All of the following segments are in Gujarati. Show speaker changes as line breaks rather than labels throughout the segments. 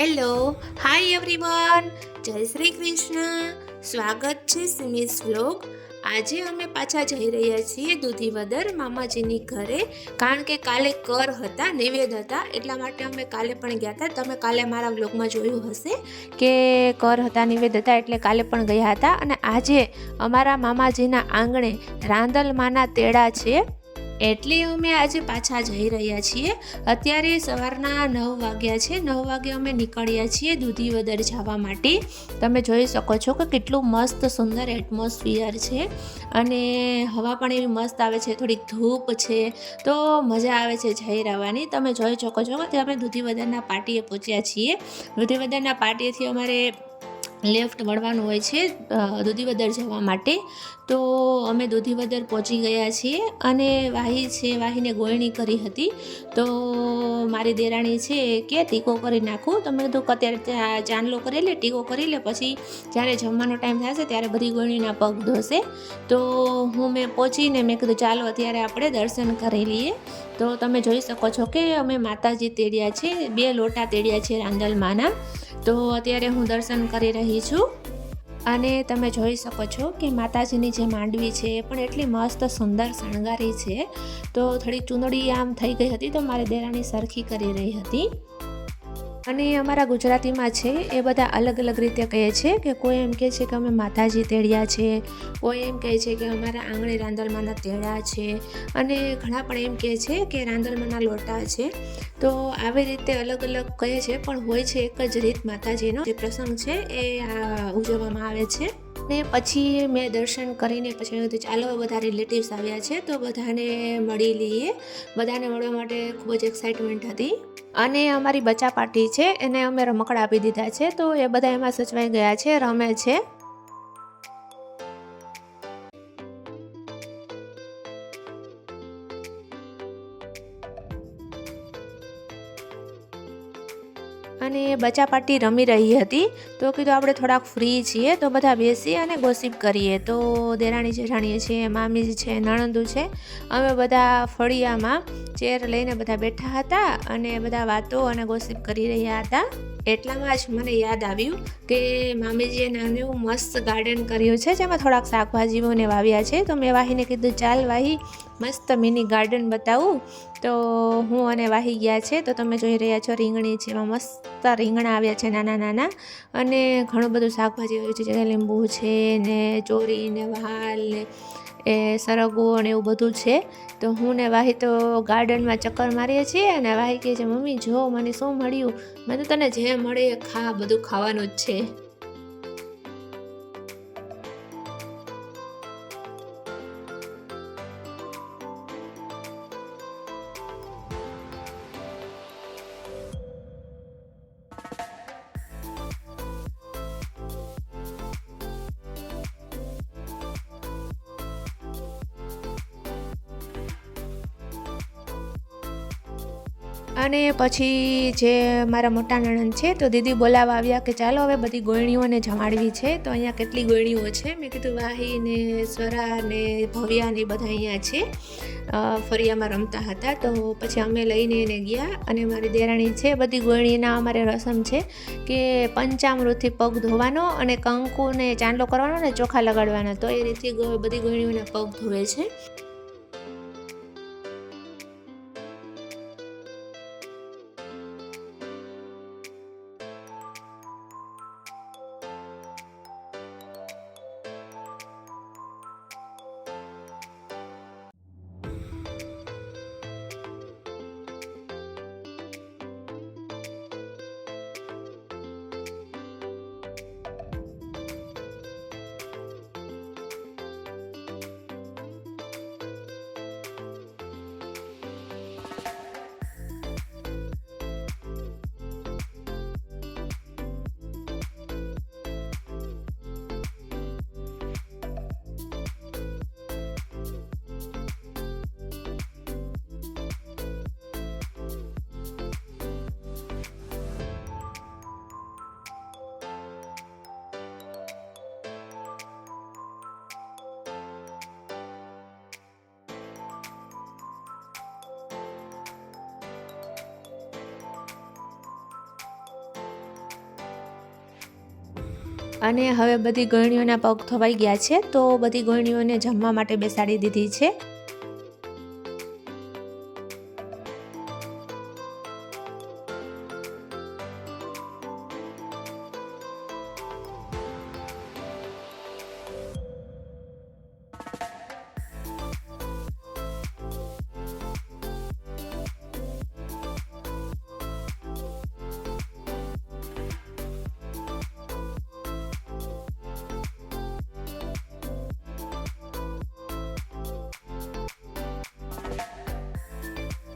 હેલો, હાય એવરીવન, જય શ્રી કૃષ્ણ. સ્વાગત છે સિમીઝ વ્લોગ. આજે અમે પાછા જઈ રહ્યા છીએ દૂધીવદર મામાજીની ઘરે, કારણ કે કાલે કર હતા, નૈવેદ્ય હતા, એટલા માટે અમે કાલે પણ ગયા હતા. તમે કાલે મારા વ્લોગમાં જોયું હશે કે કર હતા, નૈવેદ્ય હતા, એટલે કાલે પણ ગયા હતા. અને આજે અમારા મામાજીના આંગણે રાંદલમાના તેડા છે, એટલે અમે આજે પાછા જઈ રહ્યા છીએ. અત્યારે સવારના 9 વાગ્યા છે. 9 વાગે અમે નીકળ્યા છીએ દૂધીવદર જવા માટે. તમે જોઈ શકો છો કે કેટલું મસ્ત સુંદર એટમોસ્ફિયર છે અને હવા પણ એવી મસ્ત આવે છે, થોડીક ધૂપ છે, તો મજા આવે છે જઈ રહેવાની. તમે જોઈ શકો છો કે અમે દૂધીવદરના પાટીએ પહોંચ્યા છીએ. દૂધીવદરના પાટીએથી અમારે લેફ્ટ વળવાનું હોય છે દૂધીવદર જવા માટે. તો અમે દૂધીવદર પહોંચી ગયા છીએ અને વાહી છે, વાહીને ગોળણી કરી હતી. તો મારી દેરાણી છે કે ટીકો કરી નાખું. તો મેં કીધું કે અત્યારે ચાંદલો કરી લે, ટીકો કરી લે, પછી જ્યારે જમવાનો ટાઈમ થશે ત્યારે બધી ગોળણીના પગ ધોશે. તો મેં પહોંચીને મેં કીધું ચાલો અત્યારે આપણે દર્શન કરી લઈએ. તો તમે જોઈ શકો છો કે અમે માતાજી તેડ્યા છે, 2 લોટા તેડ્યા છે રાંદલમાના. તો અત્યારે હું દર્શન કરી રહી છું અને તમે જોઈ શકો છો કે માતાજીની જે માંડવી છે એ પણ એટલી મસ્ત સુંદર શણગારી છે. તો થોડી ચૂંદડી આમ થઈ ગઈ હતી, તો મારી દેરાણી સરખી કરી રહી હતી. અને અમારા ગુજરાતીમાં છે એ બધા અલગ અલગ રીતે કહે છે, કે કોઈ એમ કહે છે કે અમે માતાજી તેડ્યા છે, કોઈ એમ કહે છે કે અમારા આંગણે રાંદલમાના તેડા છે, અને ઘણા પણ એમ કહે છે કે રાંદલમાના લોટા છે. તો આવી રીતે અલગ અલગ કહે છે, પણ હોય છે એક જ રીત. માતાજીનો જે પ્રસંગ છે એ ઉજવવામાં આવે છે. ને પછી મેં દર્શન કરીને પછી મેં કીધું ચાલો બધા રિલેટિવ્સ આવ્યા છે તો બધાને મળી લઈએ. બધાને મળવા માટે ખૂબ જ એક્સાઇટમેન્ટ હતી. અને અમારી બચ્ચા પાર્ટી છે એને અમે રમકડા આપી દીધા છે, તો એ બધા એમાં સચવાઈ ગયા છે, રમે છે. અને બચ્ચા પાર્ટી રમી રહી હતી. તો કીધું આપણે થોડાક ફ્રી છીએ તો બધા બેસી અને ગોસિપ કરીએ. તો દેરાણી જેઠાણી છે, મામી છે, નણંદુ છે, અમે બધા ફળિયામાં ચેર લઈને બધા બેઠા હતા અને બધા વાતો અને ગોસિપ કરી રહ્યા હતા. એટલામાં જ મને યાદ આવ્યું કે મામીજીએ નાનું મસ્ત ગાર્ડન કર્યું છે, જેમાં થોડાક શાકભાજીઓને વાવ્યા છે. તો મેં વાહીને કીધું ચાલ વાહી, મસ્ત મિની ગાર્ડન બતાવું. તો હું અને વાહી ગયા છે. તો તમે જોઈ રહ્યા છો રીંગણી છે, એમાં મસ્ત રીંગણા આવ્યા છે નાના નાના, અને ઘણું બધું શાકભાજી આવ્યું છે, જેને લીંબુ છે ને ચોરી ને વાલ ને એ સરગવો ને એવું બધું છે. તો હું ને વાહી તો ગાર્ડનમાં ચક્કર મારીએ છીએ અને વાહી કહે છે મમ્મી જો મને શું મળ્યું. મેં તો તને જે મળે એ ખા, બધું ખાવાનું જ છે. અને પછી જે મારા મોટા નણંદ છે તો દીદી બોલાવવા આવ્યા કે ચાલો હવે બધી ગોયણીઓને જમાડવી છે. તો અહીંયા કેટલી ગોયણીઓ છે. મેં કીધું વાહી ને સ્વરા ને ભવ્યા ને બધા અહીંયા છે, ફરિયામાં રમતા હતા. તો પછી અમે લઈને એને ગયા અને મારી દેરાણી છે, બધી ગોયણીના અમારે રસમ છે કે પંચામૃતથી પગ ધોવાનો અને કંકુને ચાંદલો કરવાનો ને ચોખા લગાડવાના. તો એ રીતે બધી ગોયણીઓના પગ ધોવે છે. અને હવે બધી ગરણીઓના પગ થવાઈ ગયા છે, તો બધી ગરણીઓને જમવા માટે બેસાડી દીધી છે.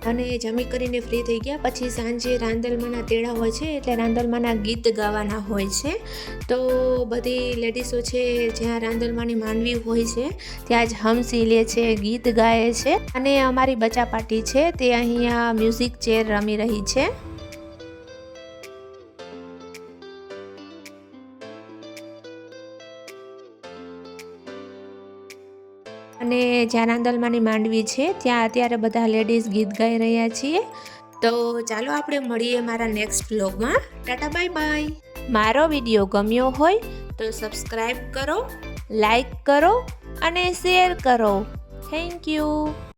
અને જમી કરીને ફ્રી થઈ ગયા પછી સાંજે રાંદલમાના તેડા હોય છે, એટલે રાંદલમાના ગીત ગાવાના હોય છે. તો બધી લેડીઝો છે જ્યાં રાંદલમાની માંડવી હોય છે ત્યાં જ હમસી લે છે, ગીત ગાય છે. અને અમારી બચા પાર્ટી છે તે અહીંયા મ્યુઝિક ચેર રમી રહી છે. અને જ્યાં રાંદલમાની માંડવી છે ત્યાં અત્યારે બધા લેડીઝ ગીત ગાઈ રહ્યા છીએ. તો ચાલો આપણે મળીએ મારા નેક્સ્ટ વ્લોગમાં. Tata bye bye. મારો વિડીયો ગમ્યો હોય તો સબસ્ક્રાઈબ કરો, લાઈક કરો અને શેર કરો. Thank you.